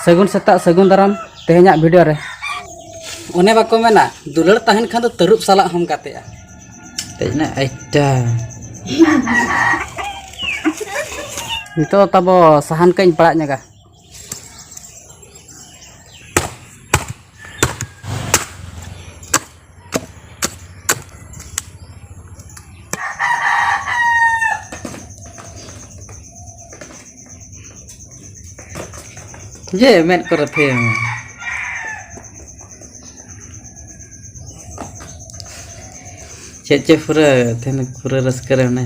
सगुन सेता सगुन दाराम तेहना वीडियो रे ओने बाको मेना दुलड़ तहन खान तरुप साला हम गातेआ तेजना आइटा नितो तबो साहान कई पड़ा ᱧगा ये मेन कर थे चे पूरा थे पूरा रस करे ने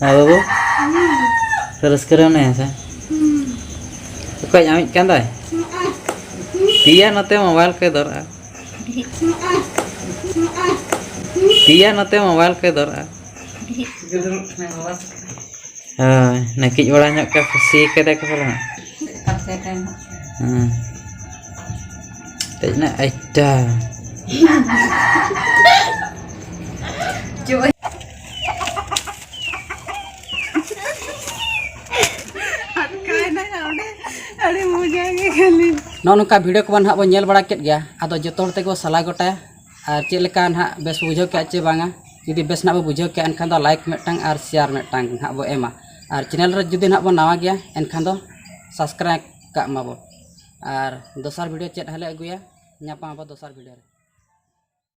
बाबू रस करे ने ऐसा कोई आमित कांदा तिया नते मोबाइल के दरा तिया नते मोबाइल के दरा नकी बड़ा ᱧᱚᱜ का खुशी कदे को बोला तेजना आइटा नौका वीडियो को ना बन बड़ा के गया आदो जो को सला गोटाया और चेका ना बेस बुझे के चे बांगा जुदी बेस ना बुझे के एनखान दो लाइक मेटांग और शेयर मेटांग ना बो एमा और चैनल रे जुदी ना बो नवा गया एनखान दो सब्सक्राइब का माबो और दोसर वीडियो चेट हले अगुया ᱧᱟᱯᱟᱢ ᱟᱵᱚ दोसर वीडियो रे।